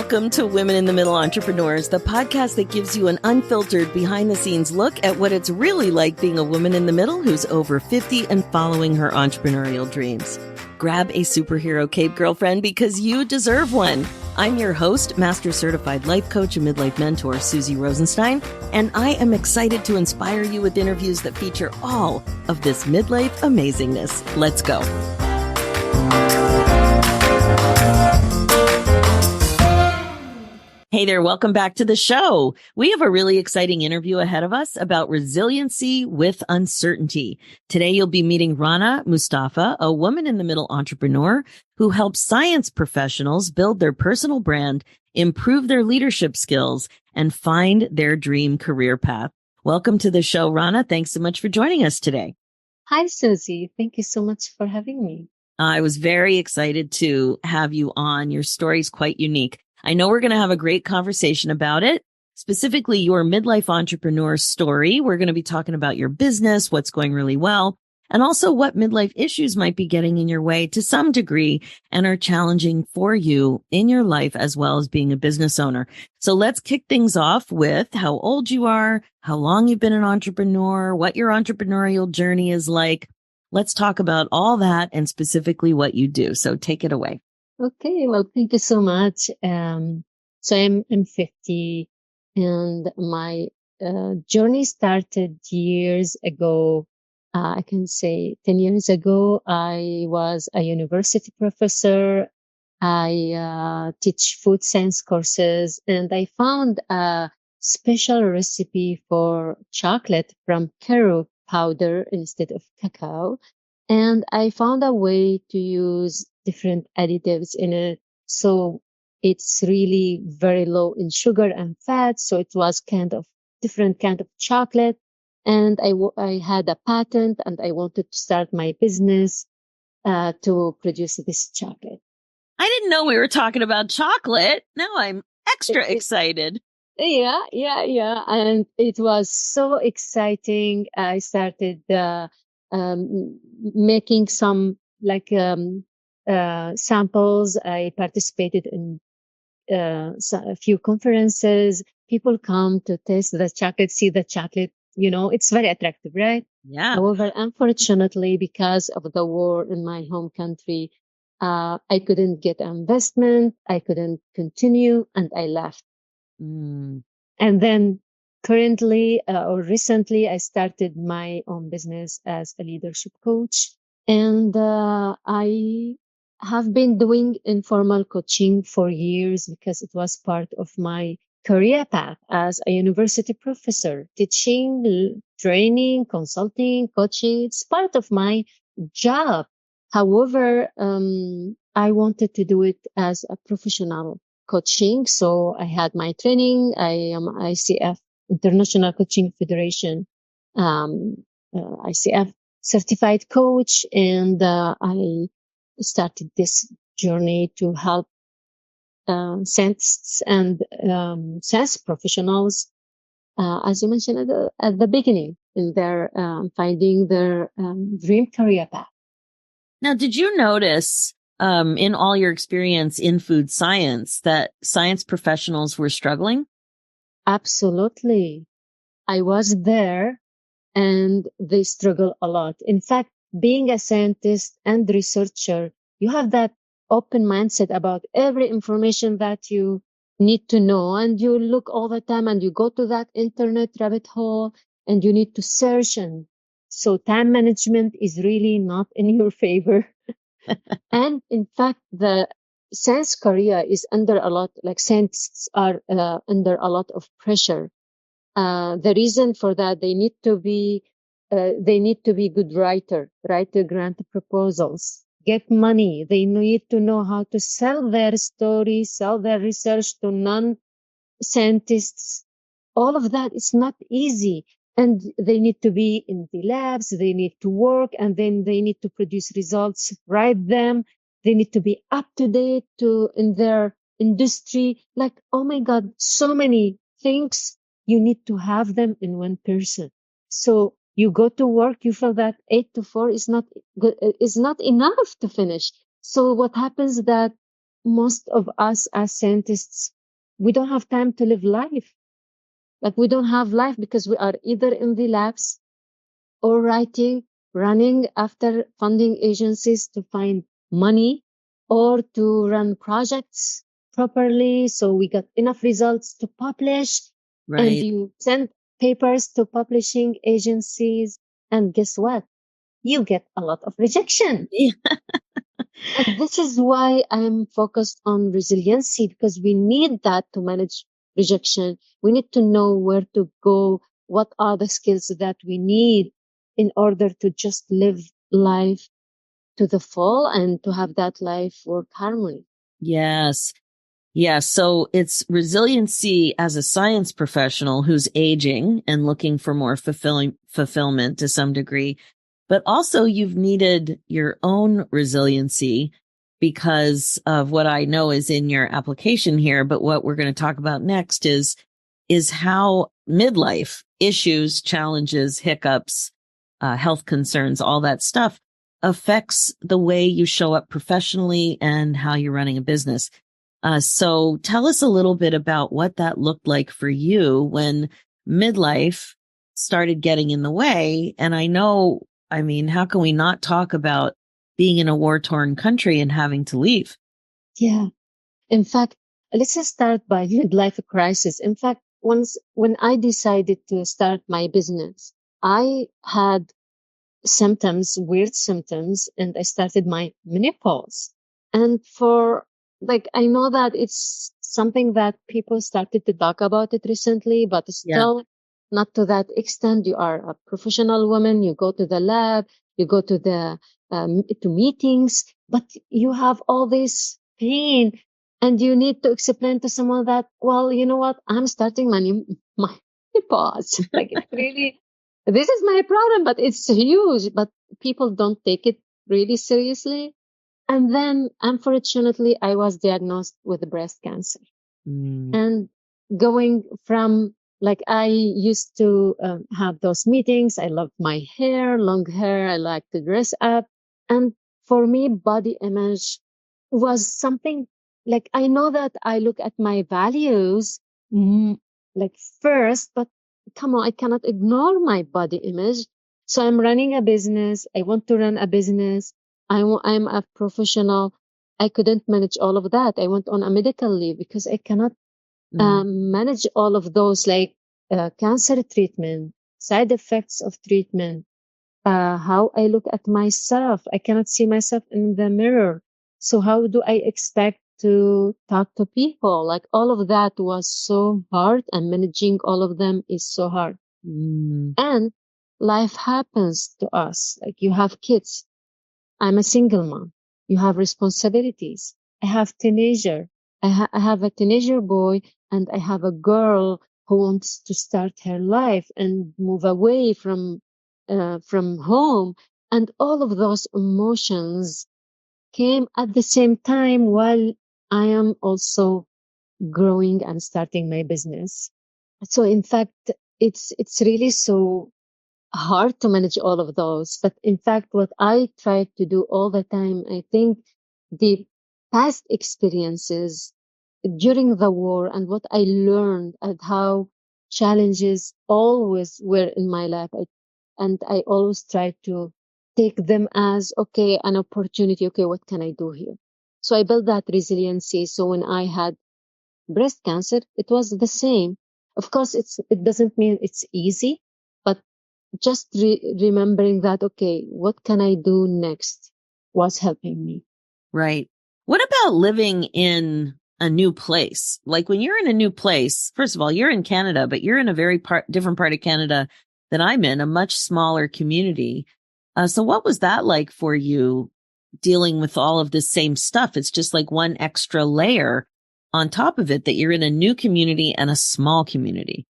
Welcome to Women in the Middle Entrepreneurs, the podcast that gives you an unfiltered behind-the-scenes look at what it's really like being a woman in the middle who's over 50 and following her entrepreneurial dreams. Grab a superhero cape, girlfriend, because you deserve one. I'm your host, Master Certified Life Coach and Midlife Mentor, Suzy Rosenstein, and I am excited to inspire you with interviews that feature all of this midlife amazingness. Let's go. Hey there, welcome back to the show. We have a really exciting interview ahead of us about resiliency with uncertainty. Today, you'll be meeting Rana Mustafa, a woman in the middle entrepreneur who helps science professionals build their personal brand, improve their leadership skills, and find their dream career path. Welcome to the show, Rana. Thanks so much for joining us today. Hi, Suzy. Thank you so much for having me. I was very excited to have you on. Your story's quite unique. I know we're going to have a great conversation about it, specifically your midlife entrepreneur story. We're going to be talking about your business, what's going really well, and also what midlife issues might be getting in your way to some degree and are challenging for you in your life as well as being a business owner. So let's kick things off with how old you are, how long you've been an entrepreneur, what your entrepreneurial journey is like. Let's talk about all that and specifically what you do. So take it away. Okay, well, thank you so much. So I'm 50, and my journey started years ago. I can say 10 years ago. I was a university professor. I teach food science courses, and I found a special recipe for chocolate from carob powder instead of cacao. And I found a way to use different additives in it. So it's really very low in sugar and fat. So it was kind of different kind of chocolate. And I had a patent, and I wanted to start my business to produce this chocolate. I didn't know we were talking about chocolate. Now I'm extra excited. Yeah. And it was so exciting. I started making some samples. I participated in a few conferences. People come to taste the chocolate, see the chocolate. You know, it's very attractive, right? Yeah. However, unfortunately, because of the war in my home country, I couldn't get investment. I couldn't continue, and I left. And then currently or recently, I started my own business as a leadership coach. And I have been doing informal coaching for years because it was part of my career path as a university professor, teaching, training, consulting, coaching. It's part of my job. However, I wanted to do it as a professional coaching. So I had my training. I am ICF, International Coaching Federation, ICF certified coach. And I started this journey to help scientists and science professionals, as you mentioned at the beginning, in their finding their dream career path. Now, did you notice in all your experience in food science that science professionals were struggling? Absolutely. I was there, and they struggle a lot. In fact, being a scientist and researcher, you have that open mindset about every information that you need to know, and you look all the time, and you go to that internet rabbit hole, and you need to search. And so time management is really not in your favor. And in fact, the science career is under a lot, like scientists are under a lot of pressure. The reason for that, they need to be good write grant proposals, get money. They need to know how to sell their story, sell their research to non-scientists. All of that is not easy. And they need to be in the labs, they need to work, and then they need to produce results, write them. They need to be up to date in their industry. Like, oh my God, so many things. You need to have them in one person. So you go to work, you feel that 8 to 4 is not good, is not enough to finish. So what happens that most of us as scientists we don't have time to live life. Like we don't have life because we are either in the labs or writing, running after funding agencies to find money or to run projects properly. So we got enough results to publish, and Right. you send papers to publishing agencies. And guess what? You get a lot of rejection. Yeah. And this is why I'm focused on resiliency, because we need that to manage rejection. We need to know where to go. What are the skills that we need in order to just live life to the full and to have that life work harmony? Yes. Yeah. So it's resiliency as a science professional who's aging and looking for more fulfillment to some degree. But also you've needed your own resiliency because of what I know is in your application here. But what we're going to talk about next is how midlife issues, challenges, hiccups, health concerns, all that stuff affects the way you show up professionally and how you're running a business. So tell us a little bit about what that looked like for you when midlife started getting in the way. And I know, I mean, how can we not talk about being in a war-torn country and having to leave? Yeah. In fact, let's just start by midlife crisis. In fact, when I decided to start my business, I had symptoms, weird symptoms, and I started my menopause. And for like, I know that it's something that people started to talk about it recently, but Yeah. still not to that extent. You are a professional woman, you go to the lab, you go to the to meetings, but you have all this pain, and you need to explain to someone that, well, you know what, I'm starting my menopause. Like it's really, this is my problem, but it's huge, but people don't take it really seriously. And then, unfortunately, I was diagnosed with breast cancer. Mm, And going from, like, I used to have those meetings. I loved my hair, long hair. I like to dress up. And for me, body image was something, like, I know that I look at my values, mm, like first, but come on, I cannot ignore my body image. So I'm running a business. I want to run a business. I'm a professional. I couldn't manage all of that. I went on a medical leave because I cannot mm, manage all of those, like cancer treatment, side effects of treatment, how I look at myself. I cannot see myself in the mirror. So how do I expect to talk to people? Like all of that was so hard, and managing all of them is so hard. mm, And life happens to us. Like you have kids. I'm a single mom. You have responsibilities. I have teenager. I have a teenager boy, and I have a girl who wants to start her life and move away from home. And all of those emotions came at the same time while I am also growing and starting my business. So in fact, it's really so hard to manage all of those. But in fact, what I try to do all the time, I think the past experiences during the war and what I learned and how challenges always were in my life. And I always try to take them as, okay, an opportunity. Okay, what can I do here? So I built that resiliency. So when I had breast cancer, it was the same. Of course, it doesn't mean it's easy, but just remembering that, okay, what can I do next was helping me. right. What about living in a new place? Like when you're in a new place, first of all, you're in Canada, but you're in a very different part of Canada than I'm in, a much smaller community. So what was that like for you dealing with all of this same stuff? It's just like one extra layer on top of it that you're in a new community and a small community.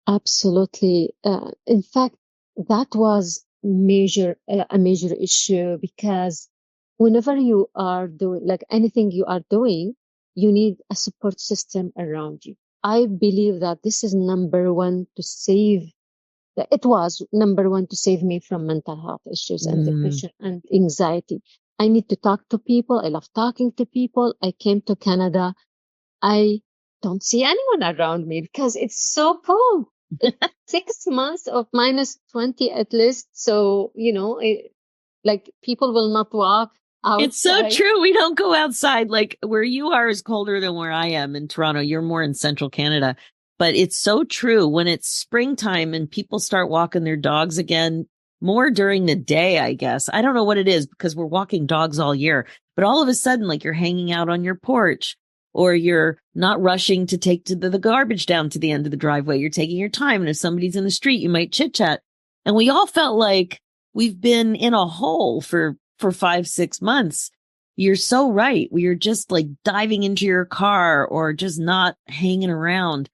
Absolutely. In fact, that was a major issue, because whenever you are doing like anything you are doing, you need a support system around you. I believe that this is number one to save. It was number one to save me from mental health issues and Mm, depression and anxiety. I need to talk to people. I love talking to people. I came to Canada. I don't see anyone around me because it's so cold. It's 6 months of minus 20 at least. So, like people will not walk It's so outside. true. We don't go outside. Like where you are is colder than where I am in Toronto. You're more in central Canada. But it's so true when it's springtime and people start walking their dogs again, more during the day, I guess. I don't know what it is because we're walking dogs all year. But all of a sudden, like you're hanging out on your porch or you're not rushing to take the garbage down to the end of the driveway. You're taking your time. And if somebody's in the street, you might chit chat. And we all felt like we've been in a hole for 5, 6 months. You're so right. We are just like diving into your car or just not hanging around.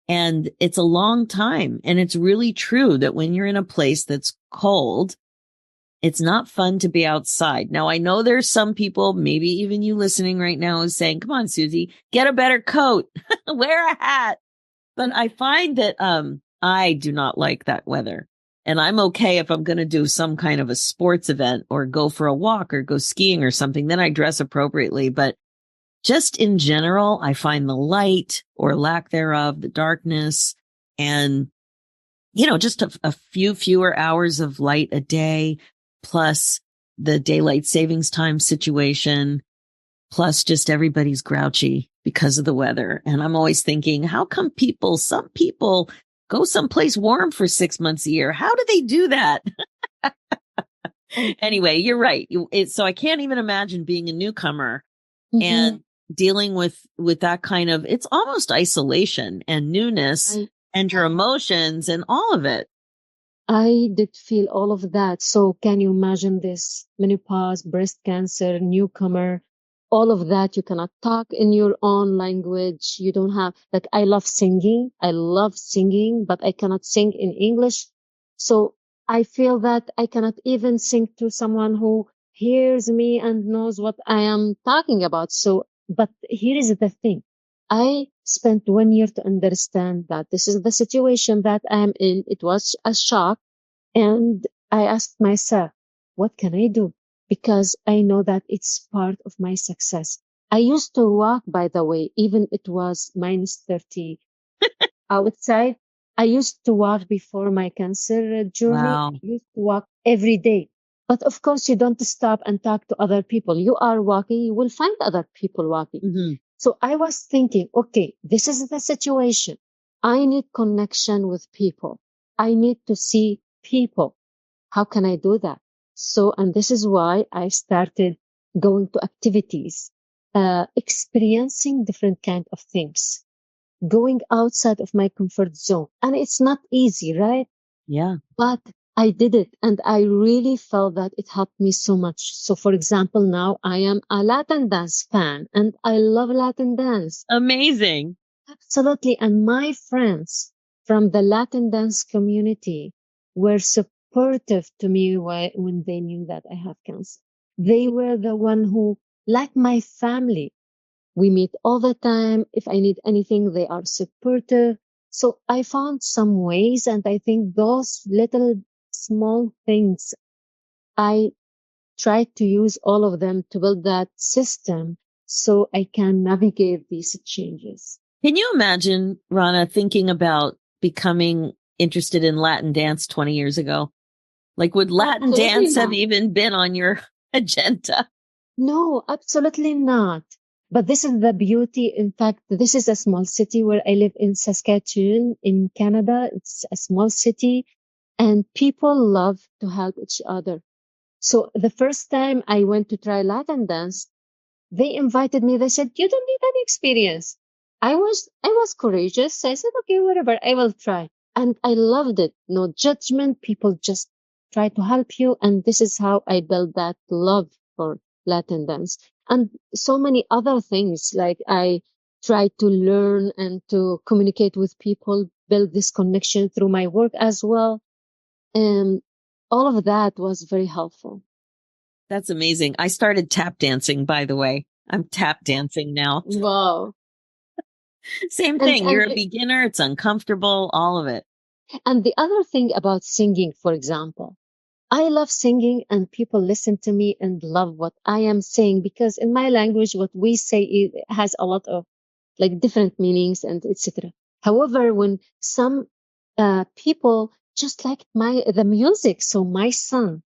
And it's a long time. And it's really true that when you're in a place that's cold, it's not fun to be outside. Now, I know there's some people, maybe even you listening right now is saying, come on, Suzy, get a better coat, wear a hat. But I find that, I do not like that weather. And I'm okay if I'm going to do some kind of a sports event or go for a walk or go skiing or something, then I dress appropriately. But just in general, I find the light or lack thereof, the darkness and, just a few fewer hours of light a day, plus the daylight savings time situation, plus just everybody's grouchy because of the weather. And I'm always thinking, how come some people go someplace warm for 6 months a year? How do they do that? Anyway, you're right. So I can't even imagine being a newcomer and dealing with that kind of, it's almost isolation and newness and your emotions and all of it. I did feel all of that. So can you imagine this? Menopause, breast cancer, newcomer, all of that. You cannot talk in your own language. You don't have, like, I love singing. I love singing, but I cannot sing in English. So I feel that I cannot even sing to someone who hears me and knows what I am talking about. So, but here is the thing. I spent 1 year to understand that this is the situation that I am in. It was a shock. And I asked myself, what can I do? Because I know that it's part of my success. I used to walk, by the way, even it was minus 30 outside. I used to walk before my cancer journey. Wow. I used to walk every day. But of course, you don't stop and talk to other people. You are walking, you will find other people walking. Mm-hmm. So I was thinking, okay, this is the situation. I need connection with people. I need to see people. How can I do that? So, and this is why I started going to activities, experiencing different kind of things, going outside of my comfort zone. And it's not easy, right? Yeah. But I did it and I really felt that it helped me so much. So for example, now I am a Latin dance fan and I love Latin dance. Amazing. Absolutely. And my friends from the Latin dance community were supportive to me when they knew that I have cancer. They were the one who, like my family, we meet all the time. If I need anything, they are supportive. So I found some ways, and I think those little small things, I tried to use all of them to build that system so I can navigate these changes. Can you imagine, Rana, thinking about becoming interested in Latin dance 20 years ago? Like, would Latin Absolutely dance have not. even been on your agenda? No, absolutely not. But this is the beauty. In fact, this is a small city where I live in Saskatchewan in Canada. It's a small city and people love to help each other. So the first time I went to try Latin dance, they invited me. They said, you don't need any experience. I was courageous. I said, okay, whatever, I will try. And I loved it. No judgment. People just try to help you. And this is how I built that love for Latin dance and so many other things. Like I tried to learn and to communicate with people, build this connection through my work as well. And all of that was very helpful. That's amazing. I started tap dancing, by the way. I'm tap dancing now. Wow. Same And, thing. You're and a beginner. It's uncomfortable, all of it. And the other thing about singing, for example, I love singing and people listen to me and love what I am saying because in my language, what we say has a lot of like different meanings and etc. However, when some people just like the music, so my son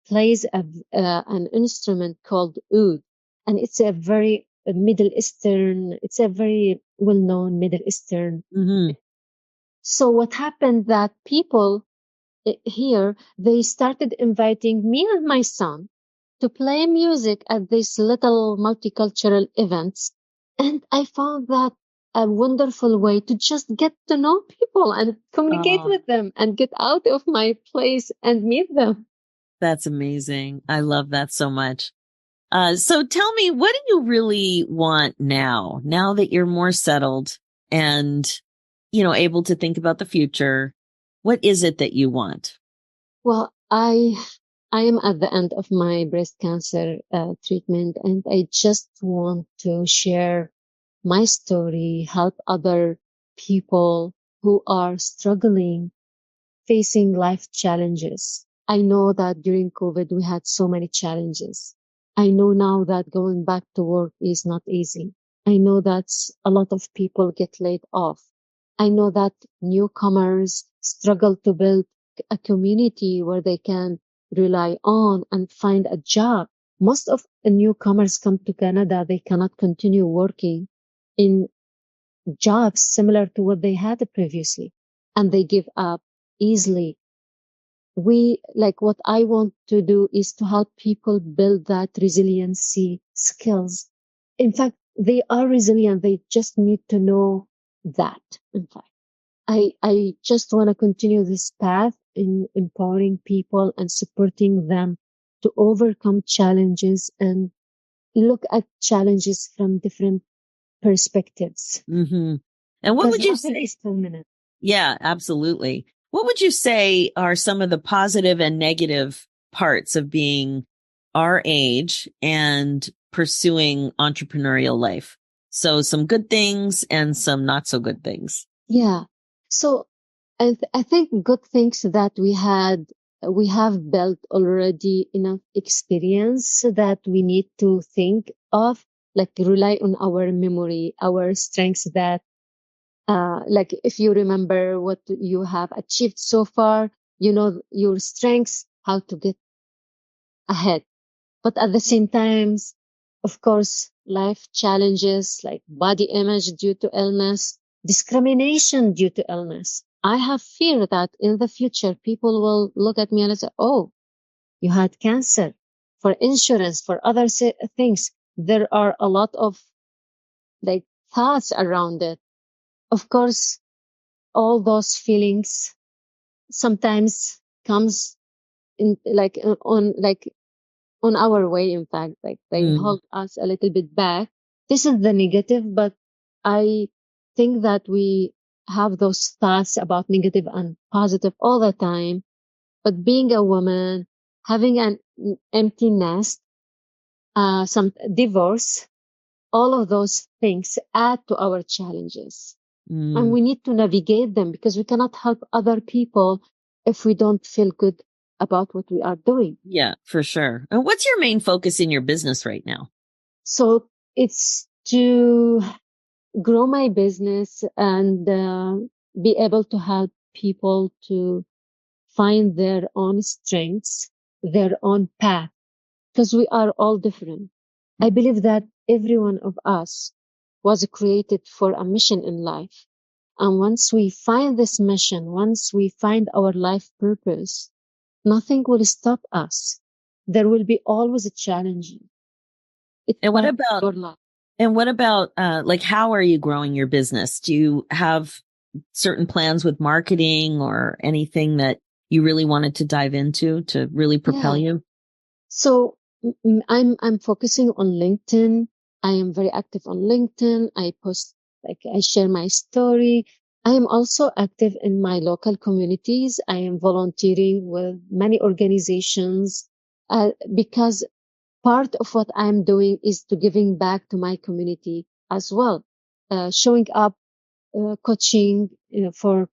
plays an instrument called oud, and it's a very Middle Eastern, it's a very well-known Middle Eastern. Mm-hmm. So what happened that people here, they started inviting me and my son to play music at these little multicultural events. And I found that a wonderful way to just get to know people and communicate Oh, with them and get out of my place and meet them. that's amazing. I love that so much. So tell me, what do you really want now that you're more settled and, able to think about the future? What is it that you want? Well, I am at the end of my breast cancer treatment, and I just want to share my story, help other people who are struggling, facing life challenges. I know that during COVID, we had so many challenges. I know now that going back to work is not easy. I know that a lot of people get laid off. I know that newcomers struggle to build a community where they can rely on and find a job. Most of the newcomers come to Canada, they cannot continue working in jobs similar to what they had previously, and they give up easily. What I want to do is to help people build that resiliency skills. In fact, they are resilient. They just need to know that. In fact, I just want to continue this path in empowering people and supporting them to overcome challenges and look at challenges from different perspectives, Mm-hmm. And what because would you nothing say? is permanent. Yeah, absolutely. What would you say are some of the positive and negative parts of being our age and pursuing entrepreneurial life? So some good things and some not so good things. Yeah. So I think good things that we have built already enough experience that we need to think of, like rely on our memory, our strengths that, like if you remember what you have achieved so far, you know your strengths, how to get ahead. But at the same time, of course, life challenges like body image due to illness, discrimination due to illness. I have fear that in the future, people will look at me and say, oh, you had cancer. For insurance, for other things, there are a lot of like thoughts around it. Of course, all those feelings sometimes comes in on our way. In fact, like they Mm. hold us a little bit back. This is the negative, but I think that we have those thoughts about negative and positive all the time. But being a woman, having an empty nest, some divorce, all of those things add to our challenges. And Mm. we need to navigate them because we cannot help other people if we don't feel good about what we are doing. Yeah, for sure. And what's your main focus in your business right now? So it's to grow my business and be able to help people to find their own strengths, their own path, because we are all different. I believe that every one of us was created for a mission in life. And once we find this mission, once we find our life purpose, nothing will stop us. There will be always a challenge. It's And what part of about your life. like how are you growing your business? Do you have certain plans with marketing or anything that you really wanted to dive into to really propel Yeah. you? So I'm focusing on LinkedIn. I am very active on LinkedIn. I post, like I share my story. I am also active in my local communities. I am volunteering with many organizations because part of what I'm doing is to giving back to my community as well. Showing up, coaching, for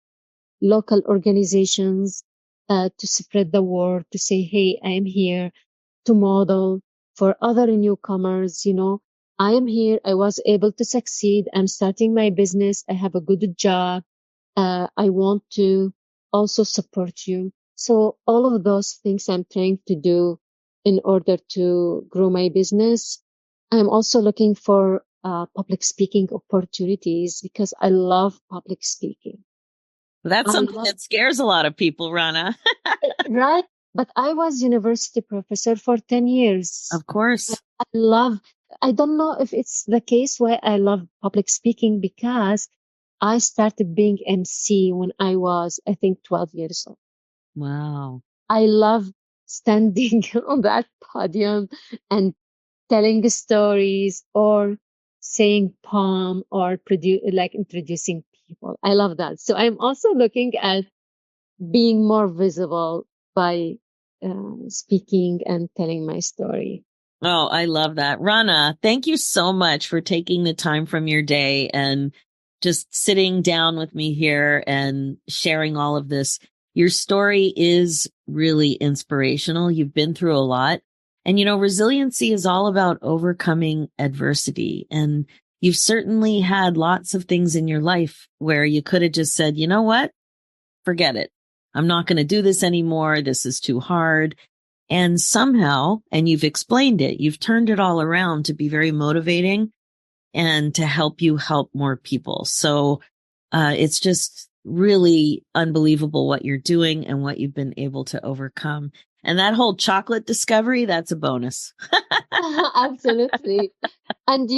local organizations, to spread the word, to say, hey, I am here to model for other newcomers. I am here. I was able to succeed. I'm starting my business. I have a good job. I want to also support you. So all of those things I'm trying to do in order to grow my business. I'm also looking for public speaking opportunities because I love public speaking. That's I something love, that scares a lot of people, Rana. right? But I was university professor for 10 years. Of course. I love, I don't know if it's the case why I love public speaking because I started being MC when I was, I think, 12 years old. Wow. I love standing on that podium and telling stories or saying poem or like introducing people. I love that. So I'm also looking at being more visible by speaking and telling my story. Oh, I love that. Rana, thank you so much for taking the time from your day and just sitting down with me here and sharing all of this. Your story is really inspirational. You've been through a lot. And, resiliency is all about overcoming adversity. And you've certainly had lots of things in your life where you could have just said, you know what? Forget it. I'm not going to do this anymore. This is too hard. And somehow, and you've explained it, you've turned it all around to be very motivating and to help you help more people. So it's just really unbelievable what you're doing and what you've been able to overcome. And that whole chocolate discovery, that's a bonus. Absolutely. And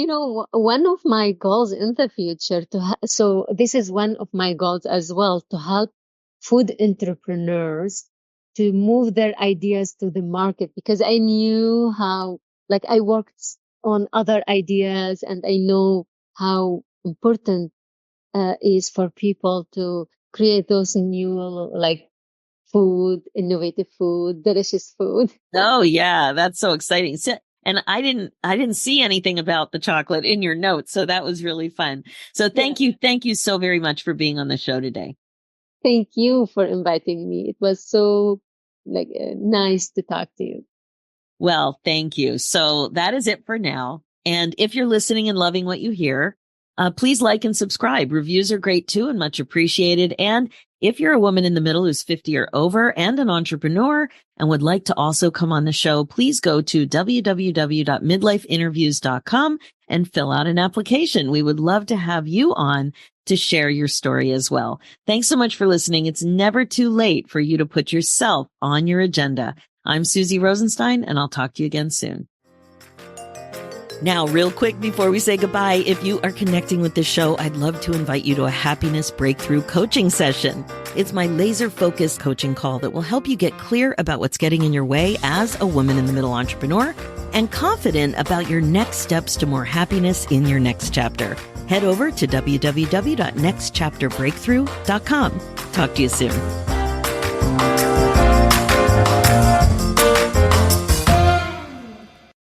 one of my goals in the future so this is one of my goals as well, to help food entrepreneurs to move their ideas to the market, because I knew how, like, I worked on other ideas and I know how important is for people to create those new, like, food, innovative food, delicious food. Oh yeah, that's so exciting. So, and I didn't see anything about the chocolate in your notes, so that was really fun. So thank you so very much for being on the show today. Thank you for inviting me. It was so, like, nice to talk to you. Well, thank you. So that is it for now. And if you're listening and loving what you hear, please like and subscribe. Reviews are great too and much appreciated. And if you're a woman in the middle who's 50 or over and an entrepreneur and would like to also come on the show, please go to www.midlifeinterviews.com and fill out an application. We would love to have you on to share your story as well. Thanks so much for listening. It's never too late for you to put yourself on your agenda. I'm Suzy Rosenstein, and I'll talk to you again soon. Now, real quick before we say goodbye, if you are connecting with this show, I'd love to invite you to a happiness breakthrough coaching session. It's my laser-focused coaching call that will help you get clear about what's getting in your way as a woman in the middle entrepreneur and confident about your next steps to more happiness in your next chapter. Head over to www.nextchapterbreakthrough.com. Talk to you soon.